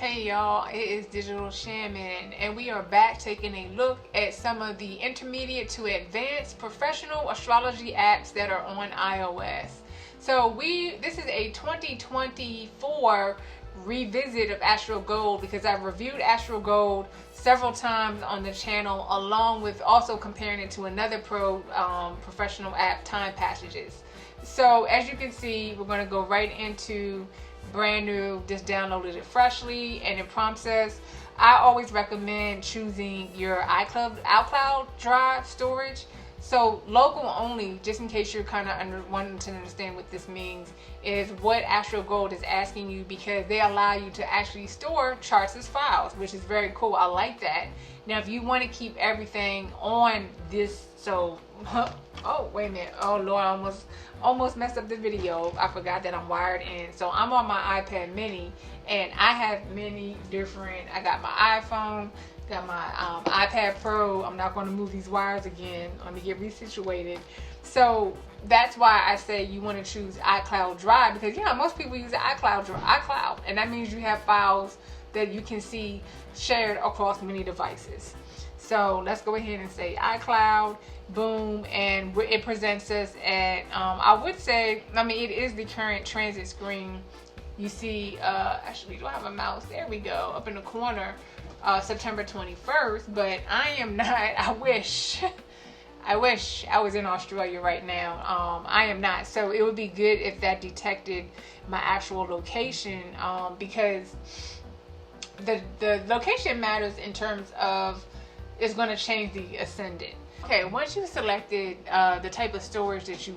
Hey y'all, it is Digital Shaman, and we are back taking a look at some of the intermediate to advanced professional astrology apps that are on iOS. So this is a 2024 revisit of Astro Gold because I've reviewed Astro Gold several times on the channel, along with also comparing it to another professional app, Time Passages. So as you can see, we're going to go right into brand new, just downloaded it freshly, and it prompts us. I always recommend choosing your iCloud drive storage. So local only, just in case you're kind of wanting to understand what this means, is what Astro Gold is asking you, because they allow you to actually store charts as files, which is very cool. I like that. Now, if you want to keep everything on this, so oh wait a minute, oh Lord, I almost messed up the video. I forgot that I'm wired in. So I'm on my iPad mini, and I have many different, I got my iPhone, got my iPad Pro. I'm not going to move these wires again. Let me get resituated. So that's why I say you want to choose iCloud Drive, because most people use iCloud, and that means you have files that you can see shared across many devices. So let's go ahead and say iCloud, boom, and it presents us at, I would say, it is the current transit screen. You see, actually, do I have a mouse? There we go, up in the corner, September 21st, but I am not, I wish I was in Australia right now. I am not. So it would be good if that detected my actual location, because the location matters in terms of, it's going to change the ascendant. Okay, once you've selected the type of storage that you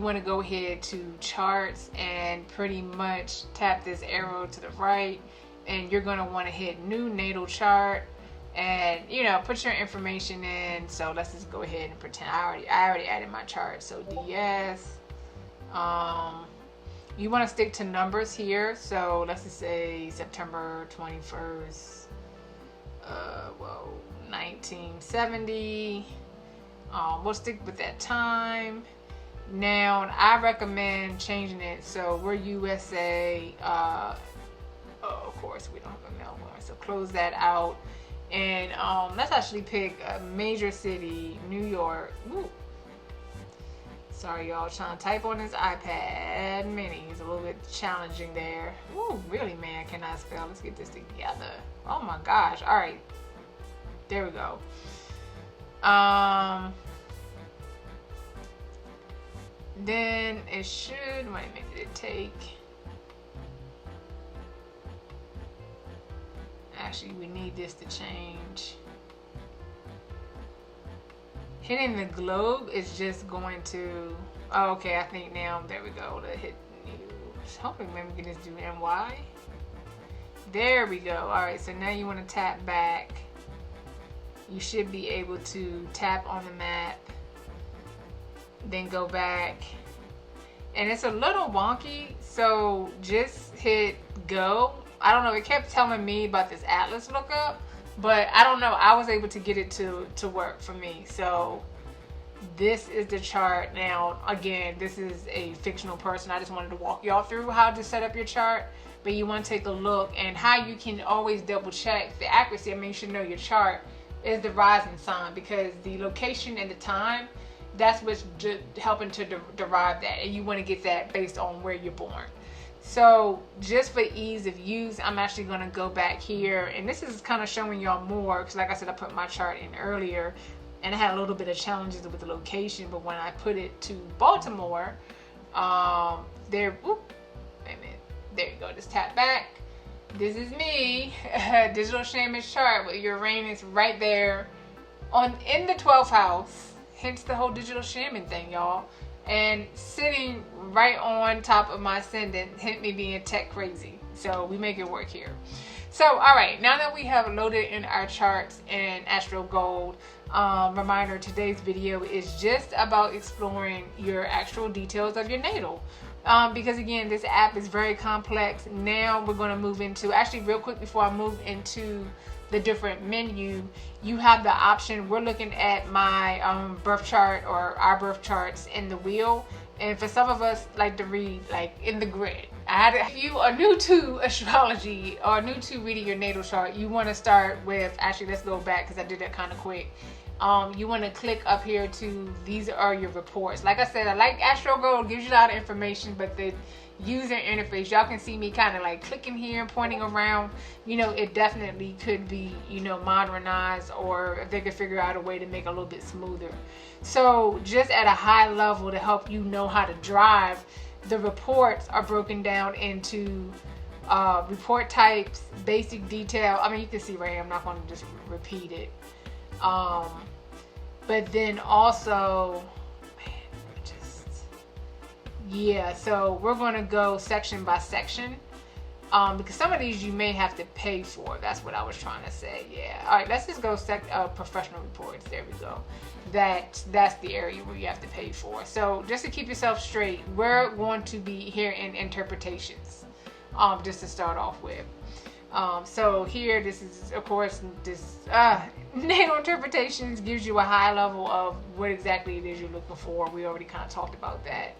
want to go ahead to charts and pretty much tap this arrow to the right, and you're going to want to hit new natal chart and put your information in. So let's just go ahead and pretend I already added my chart. So DS, you want to stick to numbers here, so let's just say September 21st, 1970. We'll stick with that time. Now I recommend changing it, so we're USA. Of course we don't have a Melbourne, so close that out, and let's actually pick a major city, New York. Woo. Sorry y'all, trying to type on this iPad mini is a little bit challenging there. Ooh, really, man, cannot spell. Let's get this together. Oh my gosh. All right, there we go. Then it should, wait a minute, did it take? Actually, we need this to change. Hitting the globe is just going to, oh, okay, I think now, there we go, to hit new. Hopefully maybe we can just do NY. There we go. All right, so now you want to tap back. You should be able to tap on the map, then go back. And it's a little wonky, so just hit go. I don't know, it kept telling me about this Atlas lookup, but I don't know, I was able to get it to work for me. So this is the chart. Now, again, this is a fictional person. I just wanted to walk y'all through how to set up your chart, but you want to take a look and how you can always double check the accuracy. I mean, you should know your chart is the rising sign, because the location and the time, that's what's helping to derive that, and you want to get that based on where you're born. So just for ease of use, I'm actually going to go back here, and this is kind of showing y'all more, because like I said, I put my chart in earlier and I had a little bit of challenges with the location, but when I put it to Baltimore, there, whoop, wait a minute, there you go, just tap back. This is me, Digital Shaman's chart with Uranus right there in the 12th house, hence the whole Digital Shaman thing, y'all, and sitting right on top of my ascendant, hint me being tech crazy. So we make it work here. So all right, now that we have loaded in our charts in Astro Gold, reminder, today's video is just about exploring your actual details of your natal. Because again, this app is very complex. Now we're going to move into, actually real quick before I move into the different menu, you have the option, we're looking at my birth chart or our birth charts in the wheel, and for some of us like to read like in the grid. If you are new to astrology or new to reading your natal chart, you want to start with, actually let's go back because I did that kind of quick. You want to click up here to, these are your reports. Like I said, I like Astro Go, it gives you a lot of information, but the user interface, y'all can see me kind of like clicking here and pointing around. You know, it definitely could be, you know, modernized, or if they could figure out a way to make it a little bit smoother. So just at a high level to help you know how to drive, the reports are broken down into report types, basic detail. I mean, you can see right here, I'm not going to just repeat it. But then also, yeah, so we're going to go section by section, because some of these you may have to pay for. That's what I was trying to say. Yeah. All right, let's just go professional reports. There we go. That's the area where you have to pay for. So just to keep yourself straight, we're going to be here in interpretations, just to start off with. So here, this is, of course, this natal interpretations gives you a high level of what exactly it is you're looking for. We already kind of talked about that.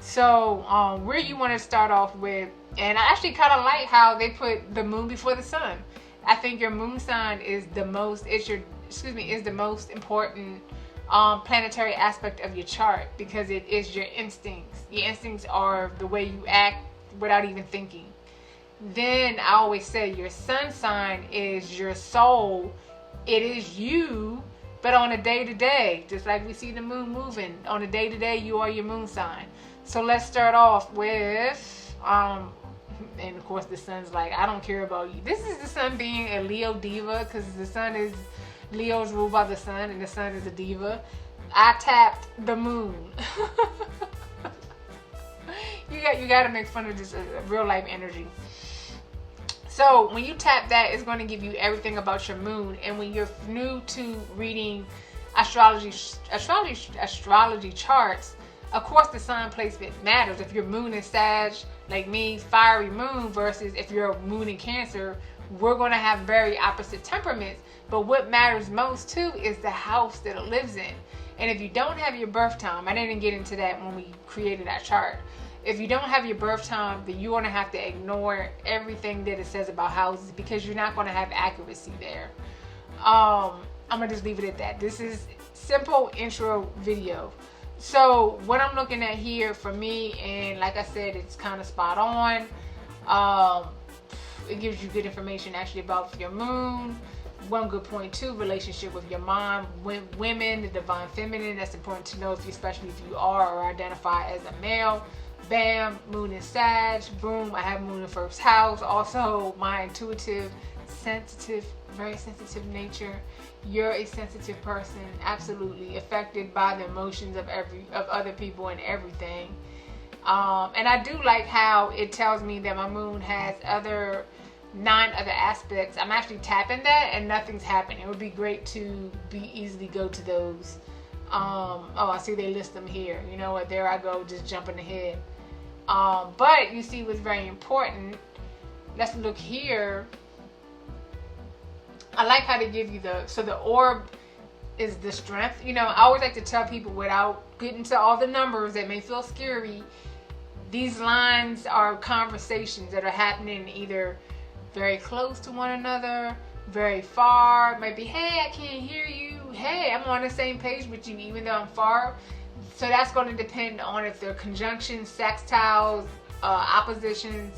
So where you want to start off with, and I actually kind of like how they put the moon before the sun. I think your moon sign is the most, is the most important planetary aspect of your chart, because it is your instincts. Your instincts are the way you act without even thinking. Then I always say your sun sign is your soul. It is you, but on a day-to-day, just like we see the moon moving, on a day-to-day, you are your moon sign. So let's start off with, and of course the sun's like, I don't care about you. This is the sun being a Leo diva, because the sun is, Leo's ruled by the sun, and the sun is a diva. I tapped the moon. You got to make fun of this real life energy. So when you tap that, it's going to give you everything about your moon. And when you're new to reading astrology charts, of course the sign placement matters. If your moon is Sag, like me, fiery moon, versus if your moon in Cancer, we're going to have very opposite temperaments. But what matters most too is the house that it lives in. And if you don't have your birth time, I didn't get into that when we created that chart. If you don't have your birth time, then you're going to have to ignore everything that it says about houses, because you're not going to have accuracy there. I'm going to just leave it at that. This is simple intro video. So what I'm looking at here for me, and like I said, it's kind of spot on. It gives you good information actually about your moon. One good point too, relationship with your mom, women, the divine feminine. That's important to know, especially if you are or identify as a male. Bam, moon in Sag, boom, I have moon in first house. Also, my intuitive, sensitive, very sensitive nature. You're a sensitive person, absolutely affected by the emotions of other people and everything. And I do like how it tells me that my moon has 9 other aspects. I'm actually tapping that and nothing's happening. It would be great to easily go to those. Oh, I see they list them here. You know what? There I go, just jumping ahead. But you see what's very important. Let's look here. I like how they give you the orb is the strength. You know, I always like to tell people, without getting to all the numbers that may feel scary, these lines are conversations that are happening either very close to one another, very far. It might be, hey, I can't hear you. Hey, I'm on the same page with you, even though I'm far. So that's going to depend on if they're conjunctions, sextiles, oppositions,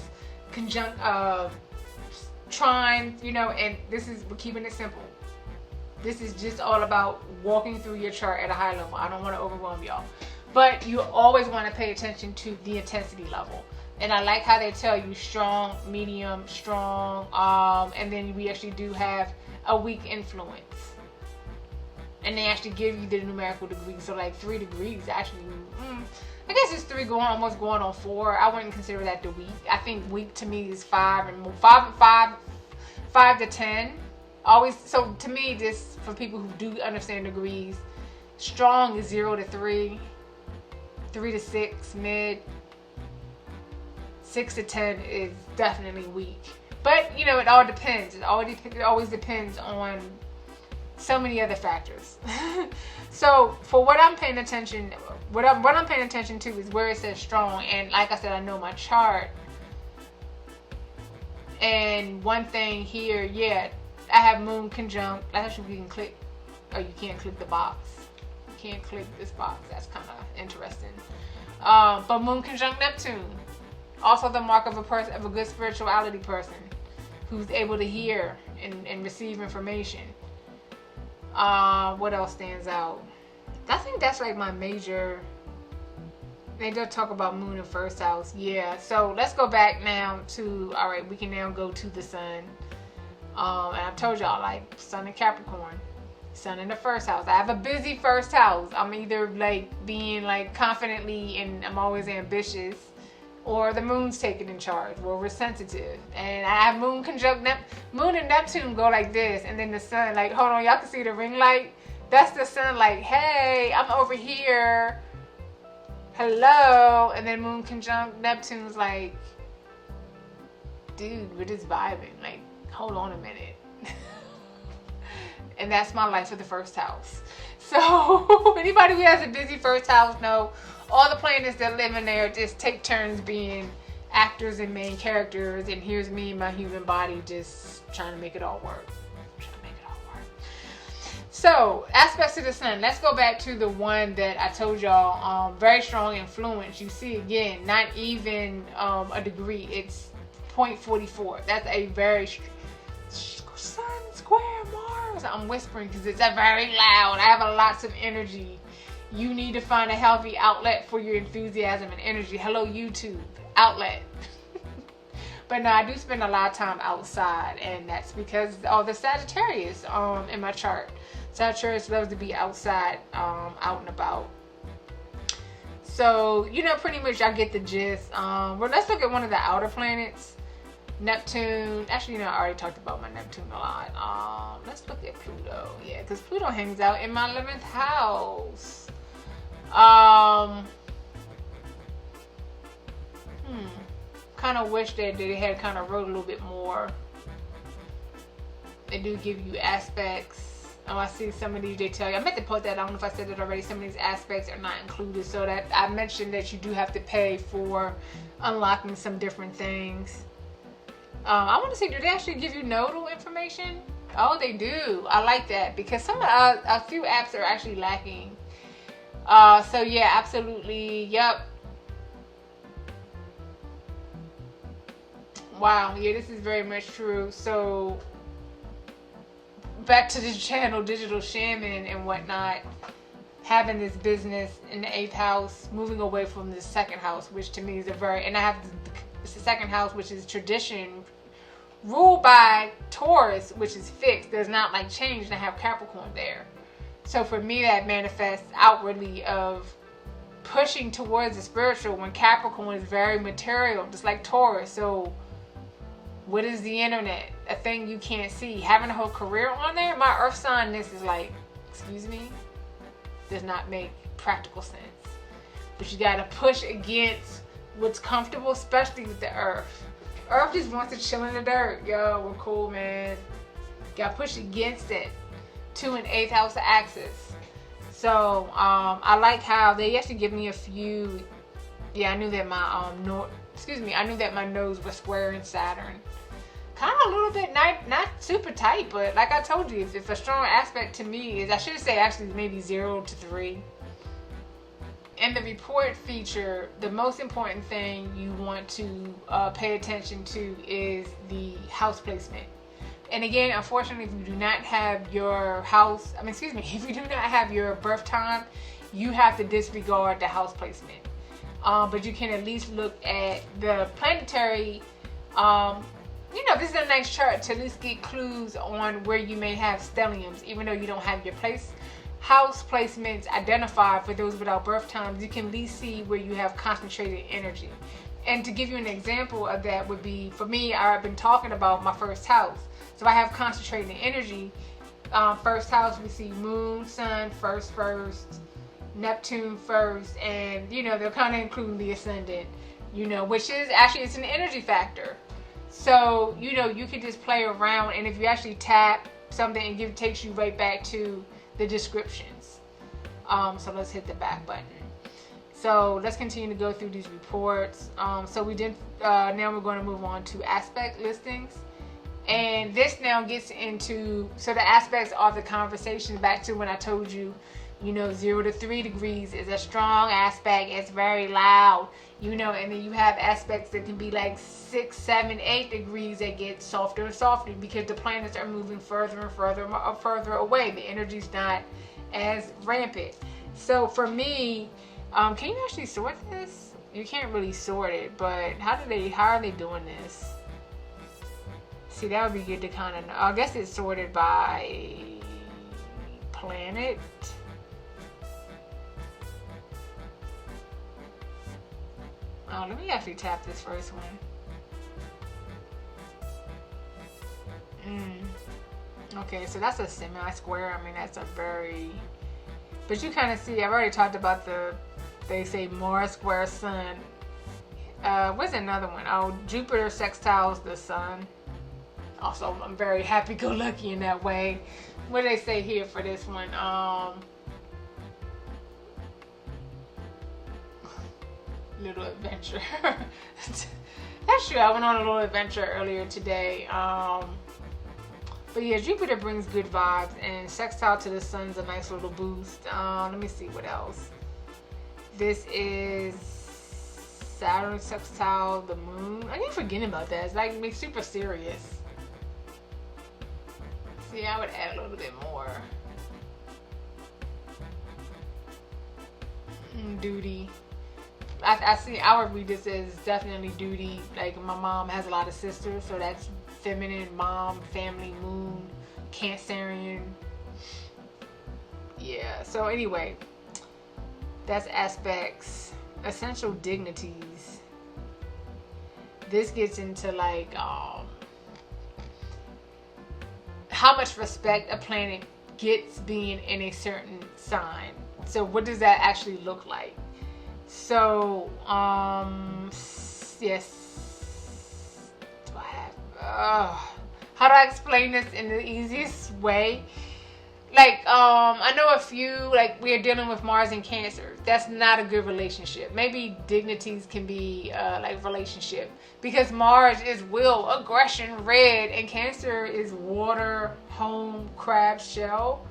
trines, you know, and we're keeping it simple. This is just all about walking through your chart at a high level. I don't want to overwhelm y'all. But you always want to pay attention to the intensity level. And I like how they tell you strong, medium, strong, and then we actually do have a weak influence. And they actually give you the numerical degrees. So like 3 degrees actually, I guess it's 3 almost going on 4. I wouldn't consider that the weak. I think weak to me is 5 and more, 5 to 10. Always, so to me, this, for people who do understand degrees, strong is 0 to 3, 3 to 6, mid, 6 to 10 is definitely weak. But you know, it all depends. It always depends on so many other factors. So for what I'm paying attention, what I'm paying attention to is where it says strong. And like I said, I know my chart. And one thing here, yeah, I have moon conjunct. Actually, we can click. Oh, you can't click the box. You can't click this box. That's kind of interesting. But moon conjunct Neptune, also the mark of a person, of a good spirituality person, who's able to hear and receive information. What else stands out? I think that's like my major. They do talk about moon in first house. Yeah, so let's go back now to, all right, we can now go to the sun. And I've told y'all, like, sun in Capricorn, sun in the first house. I have a busy first house. I'm either like being like confidently and I'm always ambitious, or the moon's taking in charge where we're sensitive. And I have moon conjunct moon and Neptune go like this, and then the sun, like, hold on, y'all can see the ring light? That's the sun, like, hey, I'm over here. Hello. And then moon conjunct Neptune's like, dude, we're just vibing. Like, hold on a minute. And that's my life for the first house. So anybody who has a busy first house know all the planets that live in there just take turns being actors and main characters, and here's me, my human body, just trying to make it all work. So, aspects of the sun. Let's go back to the one that I told y'all, very strong influence. You see, again, not even a degree. It's 0.44. That's a very sun, square, Mars. I'm whispering because it's very loud. I have lots of energy. You need to find a healthy outlet for your enthusiasm and energy. Hello, YouTube. Outlet. But no, I do spend a lot of time outside, and that's because of the Sagittarius in my chart. Sagittarius loves to be outside, out and about. So, you know, pretty much I get the gist. Well, let's look at one of the outer planets. Neptune. Actually, you know, I already talked about my Neptune a lot. Let's look at Pluto. Yeah, because Pluto hangs out in my 11th house. Kind of wish that they had kind of wrote a little bit more. They do give you aspects. I see some of these, they tell you, I meant to post that, I don't know if I said it already, some of these aspects are not included, so that I mentioned that you do have to pay for unlocking some different things. I want to see, do they actually give you nodal information? Oh, they do. I like that, because some a few apps are actually lacking. So yeah, absolutely, yep. Wow, yeah, this is very much true. So back to this channel, Digital Shaman and whatnot, having this business in the 8th house, moving away from the 2nd house, which to me is a very, and I have it's the 2nd house, which is tradition, ruled by Taurus, which is fixed, does not like change, and I have Capricorn there. So for me, that manifests outwardly of pushing towards the spiritual, when Capricorn is very material, just like Taurus. So what is the internet? A thing you can't see. Having a whole career on there, my earth sign, this is like, excuse me, does not make practical sense. But you gotta push against what's comfortable, especially with the earth. Earth just wants to chill in the dirt. Yo, we're cool, man. Gotta push against it to an 8th house axis. So I like how they actually give me a few. Yeah, I knew that my I knew that my nodes were square in Saturn. Kind of a little bit not super tight, but like I told you, if a strong aspect to me is, I should say actually maybe 0 to 3. In the report feature, the most important thing you want to pay attention to is the house placement. And again, unfortunately, if you do not have your house, if you do not have your birth time, you have to disregard the house placement. But you can at least look at the planetary, this is a nice chart to at least get clues on where you may have stelliums, even though you don't have your house placements identified. For those without birth times, you can at least see where you have concentrated energy. And to give you an example of that would be, for me, I've been talking about my first house. So I have concentrated energy. First house, we see moon, sun, first, Neptune first, and they're kind of including the ascendant, which is actually, it's an energy factor. So you can just play around, and if you actually tap something, it takes you right back to the descriptions. So let's hit the back button. So let's continue to go through these reports. So we did, now we're going to move on to aspect listings. And this now gets into, so the aspects are the conversation back to when I told you, 0 to 3 degrees is a strong aspect. It's very loud, and then you have aspects that can be like 6, 7, 8 degrees that get softer and softer because the planets are moving further and further away. The energy's not as rampant. So for me, can you actually sort this? You can't really sort it, but how are they doing this? See, that would be good to kind of know. I guess it's sorted by planet. Oh, let me actually tap this first one. Okay, so that's a semi-square. I mean, that's a very... But you kind of see, I've already talked about they say Mars square Sun. What's another one? Oh, Jupiter sextiles the Sun. Also, I'm very happy-go-lucky in that way. What do they say here for this one? Little adventure. That's true. I went on a little adventure earlier today. But yeah, Jupiter brings good vibes, and sextile to the Sun's a nice little boost. Let me see what else. This is Saturn sextile the Moon. I keep forgetting about that. It's like me super serious. See, I would add a little bit more. Duty. I see. I would read this as definitely duty. Like my mom has a lot of sisters, so that's feminine, mom, family, moon, Cancerian. Yeah. So anyway, that's aspects. Essential dignities. This gets into like how much respect a planet gets being in a certain sign. So what does that actually look like? So, yes. Do I have, how do I explain this in the easiest way? Like, I know a few, like we are dealing with Mars and Cancer. That's not a good relationship. Maybe dignities can be like relationship, because Mars is will, aggression, red, and Cancer is water, home, crab, shell,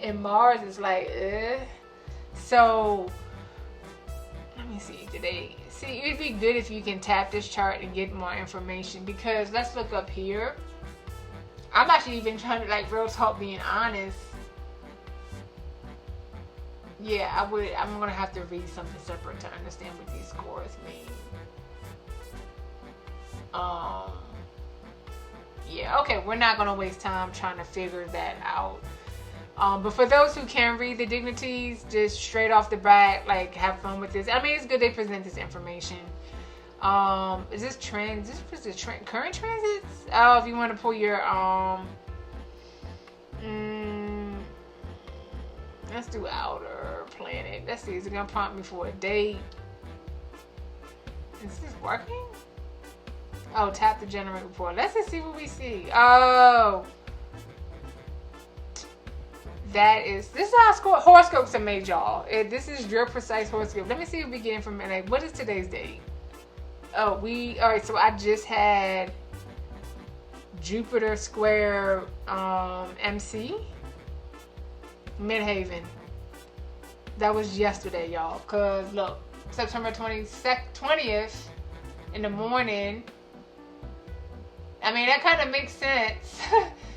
and Mars is like, So, let me see. It'd be good if you can tap this chart and get more information, because let's look up here. I'm actually even trying to, like, real talk, being honest. Yeah, I'm gonna have to read something separate to understand what these scores mean. Yeah, okay, we're not gonna waste time trying to figure that out. But for those who can read the dignities, just straight off the bat, like, have fun with this. I mean, it's good they present this information. Is this trends? This is the current transits? Oh, if you want to pull your let's do outer planet. Let's see, is it gonna prompt me for a date? Is this working? Oh, tap the generate report. Let's just see what we see. Oh, this is how horoscopes are made, y'all. This is your precise horoscope. Let me see what we get from, like, what is today's date? Oh, all right, so I just had Jupiter square MC Midhaven. That was yesterday, y'all. Cause look, September 20th in the morning. I mean, that kind of makes sense.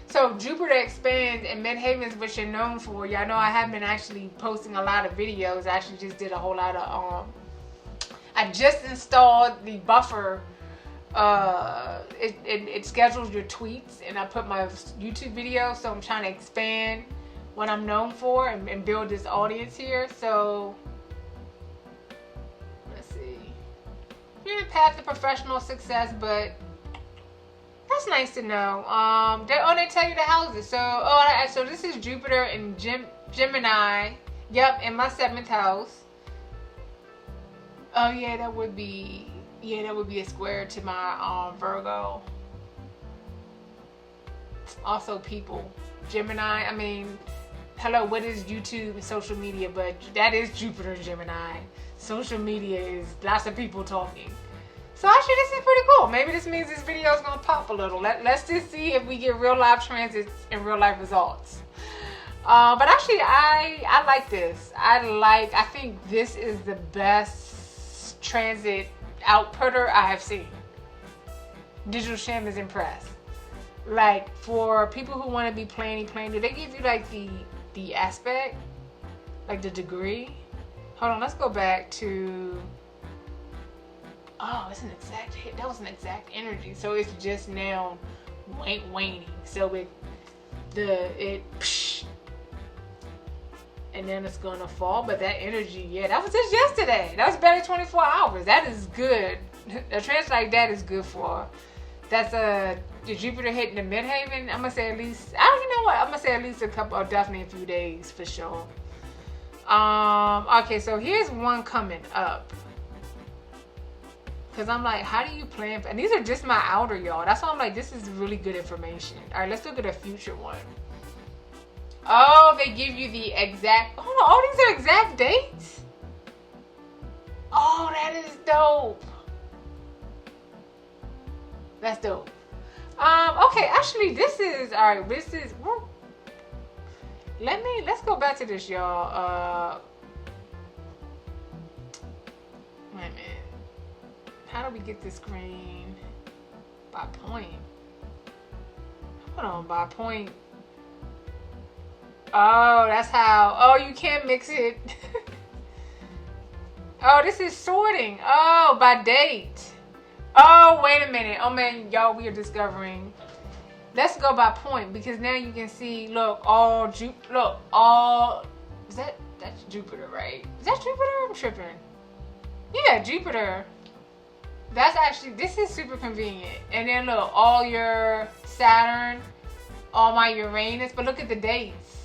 So Jupiter expands, and Midhaven's what you're known for. Y'all know I have been actually posting a lot of videos. I actually just did a whole lot of I just installed the buffer. It schedules your tweets, and I put my YouTube video, so I'm trying to expand what I'm known for and build this audience here. So let's see. You're in the path to professional success, but that's nice to know. They tell you the houses. So this is Jupiter and Gemini. Yep, in my 7th house. Oh yeah, that would be a square to my Virgo. Also people. Gemini, I mean, hello, what is YouTube and social media? But that is Jupiter Gemini. Social media is lots of people talking. So actually this is pretty cool. Maybe this means this video is going to pop a little. Let's just see if we get real life transits and real life results. But actually I like this. I think this is the best transit outputter I have seen. Digital Shaman is impressed. Like for people who want to be planning, do they give you like the aspect, like the degree? Hold on, let's go back to, oh, it's an exact hit. That was an exact energy. So it's just now waning. So and then it's gonna fall. But that energy, yeah, that was just yesterday. That was better than 24 hours. That is good. A trance like that is good for. That's the Jupiter hitting the midhaven. I'm gonna say at least, I don't even know what. I'm gonna say at least a couple, or definitely a few days for sure. Okay, so here's one coming up. Cause I'm like, how do you plan? And these are just my outer, y'all. That's why I'm like, this is really good information. All right, let's look at a future one. Oh, they give you the exact. Oh, these are exact dates. Oh, that is dope. That's dope. Okay, actually, this is all right. This is. Let's go back to this, y'all. Wait a minute. How do we get this screen? By point. Hold on, by point. Oh, that's how. Oh, you can't mix it. Oh, this is sorting. Oh, by date. Oh, wait a minute. Oh man, y'all, we are discovering. Let's go by point because now you can see. Look, that's Jupiter, right? Is that Jupiter? I'm tripping. Yeah, Jupiter. That's actually, this is super convenient. And then look, all your Saturn, all my Uranus. But look at the dates.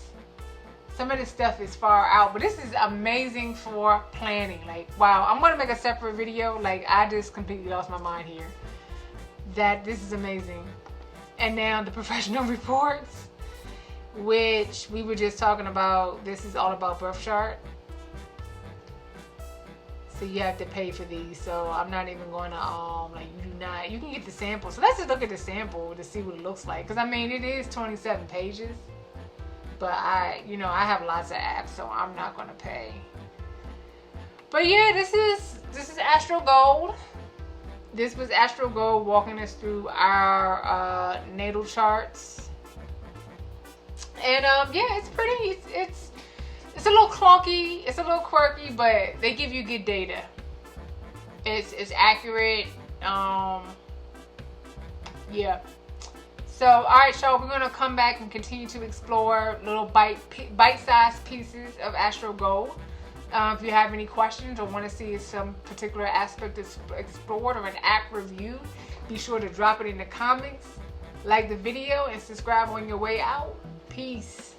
Some of this stuff is far out, but this is amazing for planning. Like, wow, I'm gonna make a separate video. Like, I just completely lost my mind here. That this is amazing. And now the professional reports, which we were just talking about. This is all about birth chart. So you have to pay for these. So I'm not even going to, you can get the sample. So let's just look at the sample to see what it looks like. Cause I mean, it is 27 pages. But I have lots of apps, so I'm not gonna pay. But yeah, this is Astro Gold. This was Astro Gold walking us through our natal charts. And yeah, it's pretty. It's a little clunky. It's a little quirky, but they give you good data. It's accurate. Yeah. So, all right, y'all, we're going to come back and continue to explore little bite-sized pieces of Astro Gold. If you have any questions or want to see some particular aspect explored or an app review, be sure to drop it in the comments, like the video, and subscribe on your way out. Peace.